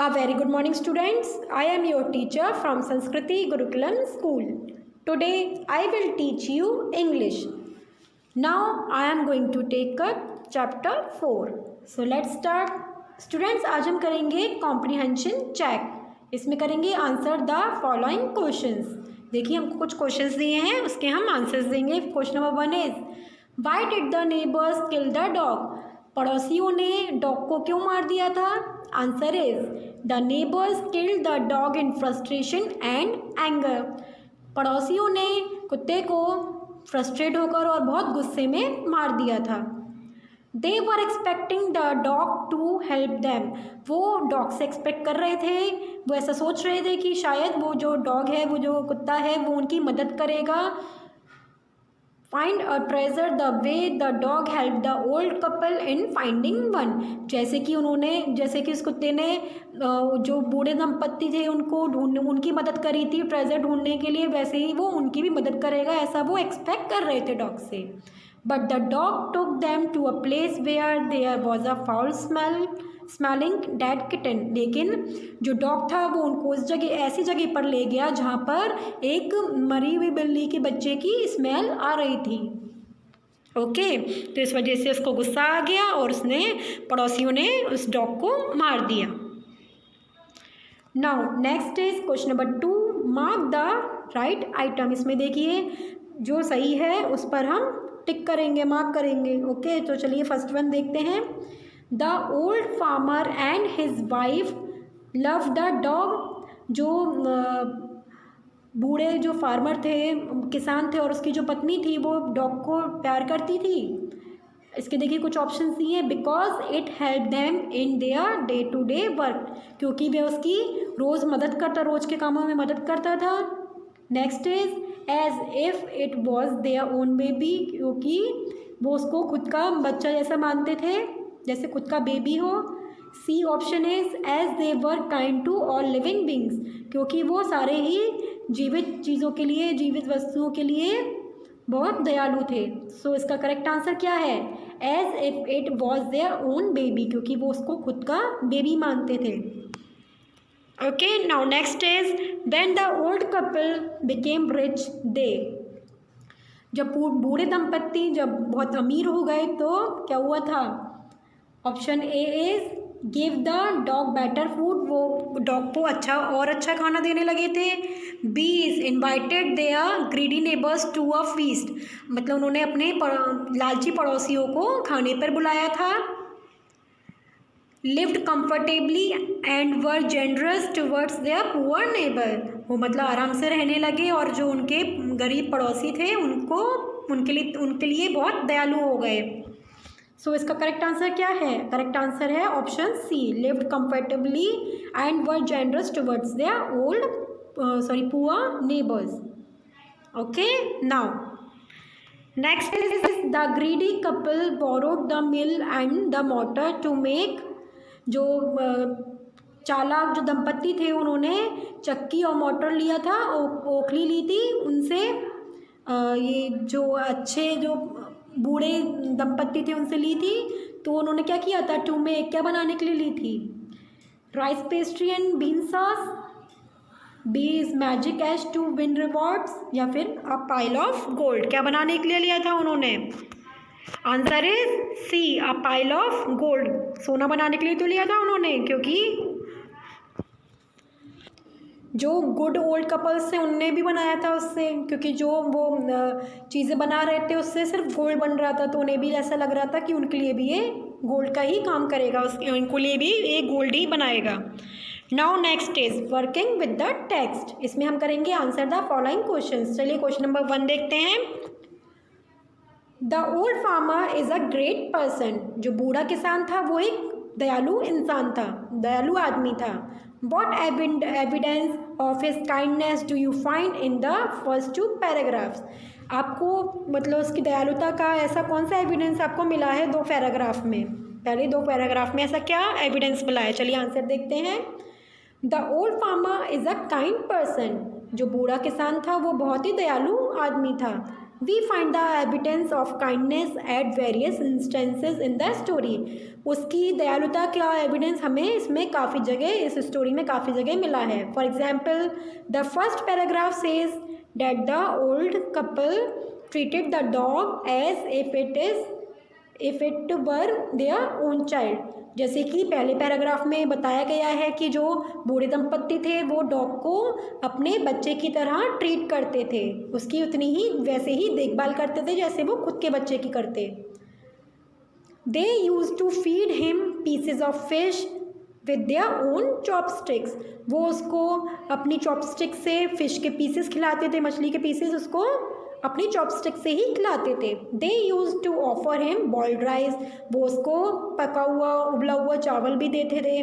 A very good morning, students. I am your teacher from Sanskriti Gurukulam School. Today I will teach you English. Now I am going to take up chapter 4. So let's start. Students, आज हम करेंगे comprehension check. इसमें करेंगे answer the following questions. देखिए हमको कुछ questions दिए हैं, उसके हम answers देंगे. Question number 1 is why did the neighbors kill the dog? पड़ोसियों ने डॉग को क्यों मार दिया था? Answer is the neighbours killed the dog in frustration and anger. पड़ोसियों ने कुत्ते को फ्रस्ट्रेट होकर और बहुत गुस्से में मार दिया था. They were expecting the dog to help them. वो डॉग से एक्सपेक्ट कर रहे थे, वो ऐसा सोच रहे थे कि शायद वो जो डॉग है, वो जो कुत्ता है, वो उनकी मदद करेगा. Find a treasure the way the dog help the old couple in finding one. जैसे कि इस कुत्ते ने जो बूढ़े दंपत्ति थे उनकी मदद करी थी ट्रेजर ढूंढने के लिए, वैसे ही वो उनकी भी मदद करेगा, ऐसा वो एक्सपेक्ट कर रहे थे डॉग से. But the dog took them to a place where there was a foul smelling dead kitten. लेकिन जो डॉग था वो उनको उस जगह, ऐसी जगह पर ले गया जहाँ पर एक मरी हुई बिल्ली के बच्चे की स्मेल आ रही थी. ओके, तो इस वजह से उसको गुस्सा आ गया और पड़ोसियों ने उस डॉग को मार दिया. Now next is question number 2. Mark the right item. इसमें देखिए जो सही है उस पर हम टिक करेंगे, मार्क करेंगे. ओके, तो चलिए फर्स्ट वन देखते हैं. The old farmer and his wife love the dog. जो बूढ़े जो फार्मर थे, किसान थे, और उसकी जो पत्नी थी वो डॉग को प्यार करती थी. इसके देखिए कुछ ऑप्शंस दिए हैं. Because it help them in their day to day work. क्योंकि वह उसकी रोज़ के कामों में मदद करता था. Next is as if it was their own baby. क्योंकि वो उसको खुद का बच्चा जैसा मानते थे, जैसे खुद का बेबी हो. C option is as they were kind to all living beings. क्योंकि वो सारे ही जीवित चीज़ों के लिए, जीवित वस्तुओं के लिए बहुत दयालु थे. सो इसका करेक्ट आंसर क्या है? As if it was their own baby. क्योंकि वो उसको खुद का बेबी मानते थे. Okay, now next is when the old couple became rich they. जब बूढ़े दंपत्ति जब बहुत अमीर हो गए तो क्या हुआ था? Option A is give the dog better food. वो डॉग को अच्छा खाना देने लगे थे. B is invited their greedy neighbours to a feast. मतलब उन्होंने अपने लालची पड़ोसियों को खाने पर बुलाया था. Lived comfortably and were generous towards their poor neighbour. वो मतलब आराम से रहने लगे और जो उनके गरीब पड़ोसी थे उनके लिए बहुत दयालु हो गए. सो इसका करेक्ट आंसर क्या है? करेक्ट आंसर है option C, lived comfortably and were generous towards their poor neighbours. Okay, now next is the greedy couple borrowed the mill and the mortar to make. जो चालाक जो दंपत्ति थे उन्होंने चक्की और मोटर लिया था, ओखली ली थी उनसे. ये जो अच्छे जो बूढ़े दंपत्ति थे उनसे ली थी. तो उन्होंने क्या किया था? टू मेक, क्या बनाने के लिए ली थी? Rice pastry and bean sauce. B is magic ash to win rewards. या फिर अ पाइल ऑफ गोल्ड. क्या बनाने के लिए लिया था उन्होंने? Answer is C, a pile of gold. सोना बनाने के लिए तो लिया था उन्होंने, क्योंकि जो गुड ओल्ड कपल्स थे उनने भी बनाया था उससे. क्योंकि जो वो चीज़ें बना रहे थे उससे सिर्फ गोल्ड बन रहा था, तो उन्हें भी ऐसा लग रहा था कि उनके लिए भी ये गोल्ड का ही काम करेगा, उनके लिए भी ये गोल्ड ही बनाएगा. Now next is working with the text. इसमें हम करेंगे आंसर द फॉलोइंग क्वेश्चंस. चलिए क्वेश्चन नंबर 1 देखते हैं. The old farmer is a great person. जो बूढ़ा किसान था वो एक दयालु इंसान था, दयालु आदमी था. What evidence of his kindness do you find in the first 2 paragraphs. आपको मतलब उसकी दयालुता का ऐसा कौन सा एविडेंस आपको मिला है 2 पैराग्राफ में? पहले 2 पैराग्राफ में ऐसा क्या एविडेंस मिला है? चलिए आंसर देखते हैं. The old farmer is a kind person. जो बूढ़ा किसान था वो बहुत ही दयालु आदमी था. We find the evidence of kindness at various instances in the story. उसकी दयालुता का एविडेंस हमें इसमें काफ़ी जगह, इस स्टोरी में काफ़ी जगह मिला है। For example the first paragraph says that the old couple treated the dog as if it were their own child. जैसे कि पहले पैराग्राफ में बताया गया है कि जो बूढ़े दंपत्ति थे वो डॉग को अपने बच्चे की तरह ट्रीट करते थे, उसकी उतनी ही वैसे ही देखभाल करते थे जैसे वो खुद के बच्चे की करते। They used to feed him pieces of fish with their own chopsticks. वो उसको अपनी चॉपस्टिक से फिश के पीसेस खिलाते थे, मछली के पीसेस उसको अपनी चॉपस्टिक से ही खिलाते थे। They used to offer him boiled rice. वो उसको पका हुआ उबला हुआ चावल भी देते थे।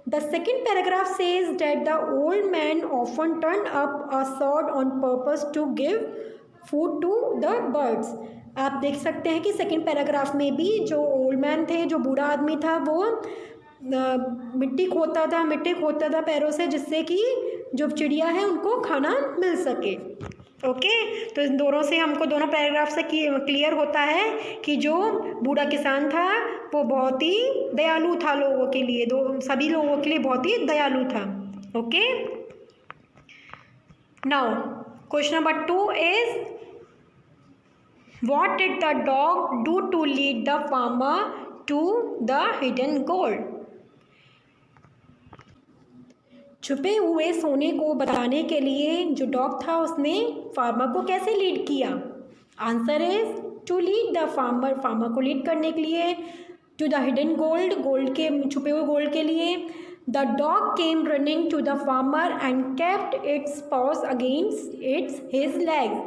The second paragraph says that the old man often turn up a sword on purpose to give food to the birds. आप देख सकते हैं कि सेकेंड पैराग्राफ में भी जो ओल्ड मैन थे, जो बूढ़ा आदमी था, वो मिट्टी खोदता था पैरों से, जिससे कि जो चिड़िया है उनको खाना मिल सके। ओके तो इन दोनों से हमको, दोनों पैराग्राफ से क्लियर होता है कि जो बूढ़ा किसान था वो बहुत ही दयालु था लोगों के लिए, सभी लोगों के लिए बहुत ही दयालु था। Okay now question number 2 is what did the dog do to lead the farmer to the hidden gold. छुपे हुए सोने को बताने के लिए जो डॉग था उसने फार्मर को कैसे लीड किया। Answer is to lead the farmer, farmer को लीड करने के लिए, to the hidden gold, gold के छुपे हुए गोल्ड के लिए। The dog came running to the farmer and kept its paws against its his leg.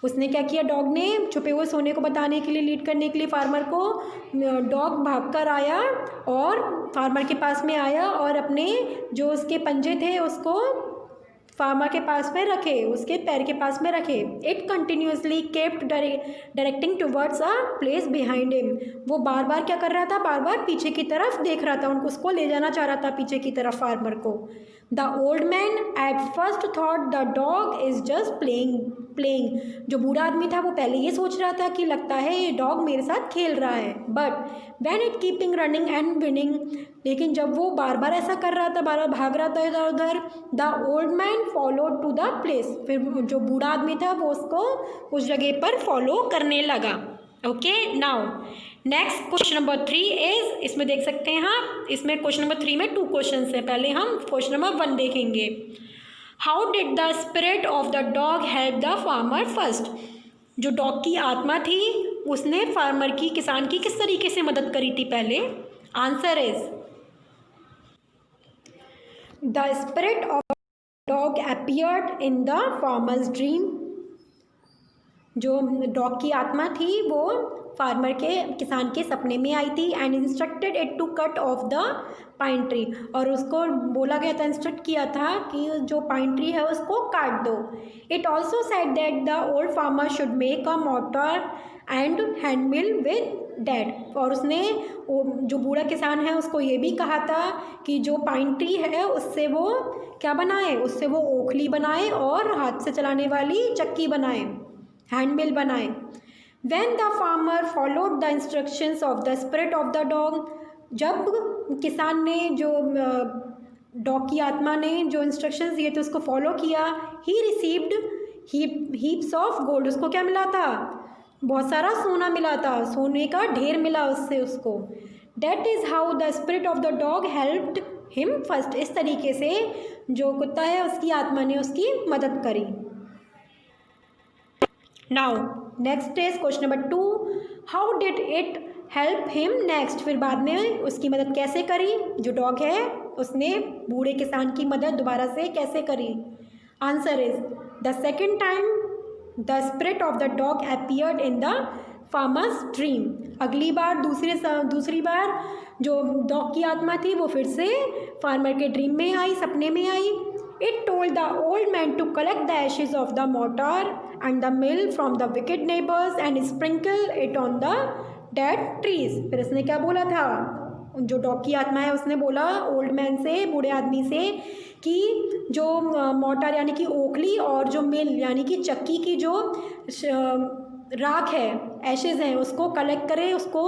उसने क्या किया, डॉग ने छुपे हुए सोने को बताने के लिए, लीड करने के लिए फार्मर को, डॉग भागकर आया और फार्मर के पास में आया और अपने जो उसके पंजे थे उसको फार्मर के पास में रखे, उसके पैर के पास में रखे। It continuously kept directing towards a place behind him. वो बार बार क्या कर रहा था, बार बार पीछे की तरफ देख रहा था, उनको उसको ले जाना चाह रहा था पीछे की तरफ फार्मर को। The old man at first thought the dog is just playing. जो बूढ़ा आदमी था वो पहले ये सोच रहा था कि लगता है ये डॉग मेरे साथ खेल रहा है। But when it keeping running and winning, लेकिन जब वो बार बार ऐसा कर रहा था, बार बार भाग रहा था इधर उधर, the old man followed to the place. फिर जो बूढ़ा आदमी था वो उसको उस जगह पर फॉलो करने लगा। Okay now next question number 3 is, इसमें देख सकते हैं आप, इसमें क्वेश्चन नंबर 3 में 2 क्वेश्चन है। पहले हम क्वेश्चन नंबर 1 देखेंगे। How did the spirit of the dog help the farmer first. जो डॉग की आत्मा थी उसने फार्मर की, किसान की किस तरीके से मदद करी थी पहले। Answer is the spirit of dog appeared in the farmers dream. जो डॉग की आत्मा थी वो फार्मर के, किसान के सपने में आई थी। And instructed it to cut off the pine tree, और उसको बोला गया था, इंस्ट्रक्ट किया था कि जो पाइन ट्री है उसको काट दो। It also said that the old farmer should make a motor and hand mill with that. और उसने जो बूढ़ा किसान है उसको ये भी कहा था कि जो पाइन ट्री है उससे वो क्या बनाए, उससे वो ओखली बनाए और हाथ से चलाने वाली चक्की बनाए, हैंड मिल बनाए। When the farmer followed the instructions of the spirit of the dog, जब किसान ने, जो डॉग की आत्मा ने जो इंस्ट्रक्शंस दिए थे उसको फॉलो किया, he received heaps of gold। उसको क्या मिला था, बहुत सारा सोना मिला था, सोने का ढेर मिला उससे उसको। That is how the spirit of the dog helped him first। इस तरीके से जो कुत्ता है उसकी आत्मा ने उसकी मदद करी। Now next is question number 2, how did it help him next. फिर बाद में उसकी मदद कैसे करी, जो डॉग है उसने बूढ़े किसान की मदद दोबारा से कैसे करी। Answer is the second time the spirit of the dog appeared in the farmers dream. अगली बार, दूसरी बार जो डॉग की आत्मा थी वो फिर से फार्मर के ड्रीम में आई, सपने में आई। It told the old man to collect the ashes of the mortar and the mill from the wicked neighbors and sprinkle it on the dead trees। फिर इसने क्या बोला था, जो डॉग की आत्मा है उसने बोला ओल्ड मैन से, बूढ़े आदमी से, कि जो मोटर यानी कि ओखली और जो मिल यानी कि चक्की की जो राख है, एशेज हैं, उसको कलेक्ट करे, उसको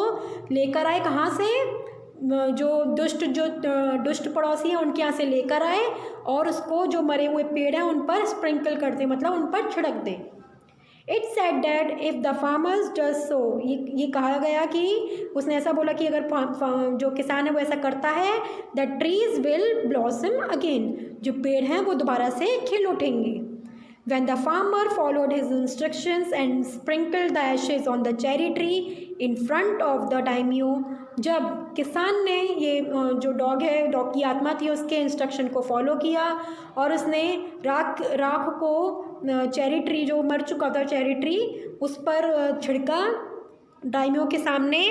लेकर आए कहाँ से, जो दुष्ट पड़ोसी हैं उनके यहाँ से लेकर आए और उसको जो मरे हुए पेड़ हैं उन पर स्प्रिंकल कर दे, मतलब उन पर छिड़क दे। It's said that if the farmers does so, ये कहा गया कि उसने ऐसा बोला कि अगर जो किसान है वो ऐसा करता है, the trees will blossom again, जो पेड़ हैं वो दोबारा से खिल उठेंगे। When the farmer followed his instructions and sprinkled the ashes on the cherry tree in front of the daimyo, जब किसान ने ये जो डॉग है, डॉग की आत्मा थी, उसके इंस्ट्रक्शन को फॉलो किया और उसने राख को चेरी ट्री, जो मर चुका था चेरी ट्री, उस पर छिड़का दाइम्यो के सामने।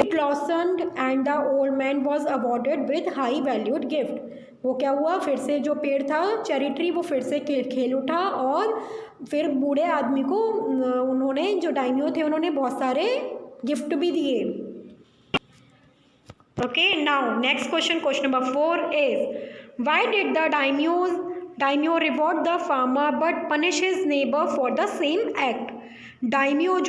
blossomed and the old man was awarded with high valued gift। वो क्या हुआ, फिर से जो पेड़ था चेरी ट्री वो फिर से खेल उठा और फिर बूढ़े आदमी को उन्होंने, जो दाइम्यो थे, उन्होंने बहुत सारे गिफ्ट भी दिए। Okay, now next question, question number 4 is why did the daimyo reward the farmer but punish his neighbour for the same act. Daimyo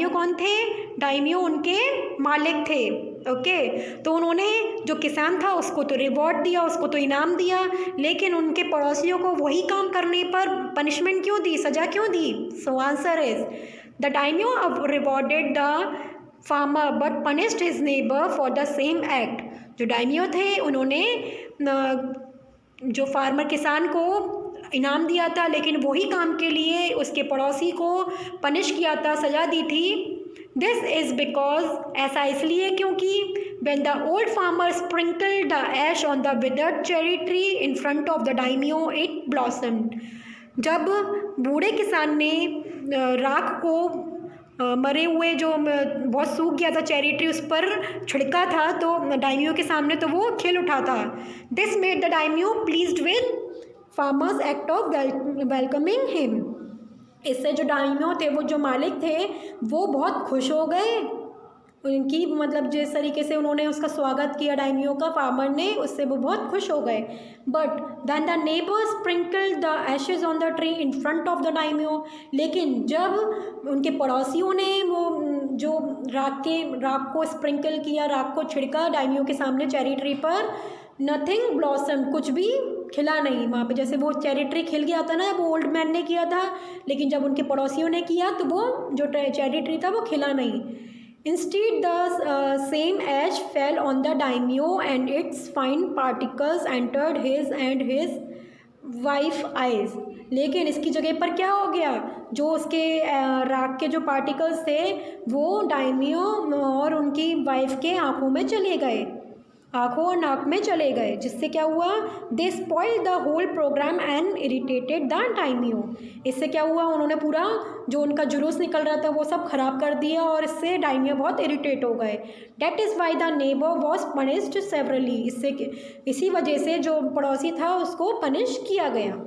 कौन थे, दाइम्यो उनके मालिक थे। ओके, तो उन्होंने जो किसान था उसको तो रिवॉर्ड दिया, उसको तो इनाम दिया, लेकिन उनके पड़ोसियों को वही काम करने पर पनिशमेंट क्यों दी, सज़ा क्यों दी। So answer is the daimyo rewarded the farmer but punished his neighbour for the same act. जो दाइम्यो थे उन्होंने जो फार्मर किसान को इनाम दिया था, लेकिन वही काम के लिए उसके पड़ोसी को पनिश किया था, सज़ा दी थी। दिस इज़ बिकॉज, ऐसा इसलिए क्योंकि when the old farmer sprinkled the ash on the withered cherry tree in front of the daimyo, it blossomed। जब बूढ़े किसान ने राख को मरे हुए जो बहुत सूख गया था चेरी ट्री उस पर छिड़का था तो दाइम्यो के सामने तो वो खिल उठा था। This made the daimyo pleased with farmers act of welcoming him. इससे जो दाइम्यो थे, वो जो मालिक थे, वो बहुत खुश हो गए उनकी, मतलब जिस तरीके से उन्होंने उसका स्वागत किया दाइम्यो का, फार्मर ने, उससे वो बहुत खुश हो गए। But then the neighbour sprinkled the ashes on the tree in front of the daimyo. लेकिन जब उनके पड़ोसियों ने वो जो राख को स्प्रिंकल किया, राख को छिड़का दाइम्यो के सामने चेरी ट्री पर, नथिंग ब्लॉसम, कुछ भी खिला नहीं वहाँ पे। जैसे वो चेरी ट्री खिल गया था ना, वो ओल्ड मैन ने किया था, लेकिन जब उनके पड़ोसियों ने किया तो वो जो चेरी ट्री था वो खिला नहीं। Instead, the same ash fell on the daimyo and its fine particles entered his and his wife eyes। लेकिन इसकी जगह पर क्या हो गया, जो उसके राख के जो पार्टिकल्स थे वो दाइम्यो और उनकी वाइफ के आँखों में चले गए, आँखों और नाक में चले गए, जिससे क्या हुआ, they spoiled the whole programme and irritated the daimyo. इससे क्या हुआ, उन्होंने पूरा जो उनका जुलूस निकल रहा था वो सब खराब कर दिया और इससे दाइम्यो बहुत इरिटेट हो गए। That is why the neighbour was punished severally. इसी वजह से जो पड़ोसी था उसको पनिश किया गया।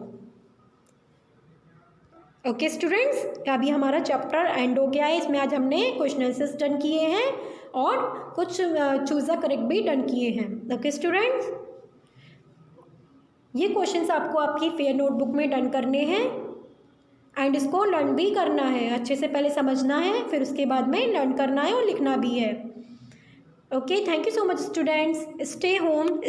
ओके स्टूडेंट्स, अभी हमारा चैप्टर एंड हो गया है। इसमें आज हमने क्वेश्चन आंसर्स डन किए हैं और कुछ चूज़ द करेक्ट भी डन किए हैं। ओके स्टूडेंट्स, ये क्वेश्चंस आपको आपकी फेयर नोटबुक में डन करने हैं एंड इसको लर्न भी करना है, अच्छे से पहले समझना है, फिर उसके बाद में लर्न करना है और लिखना भी है। Okay, thank you so much students, stay home.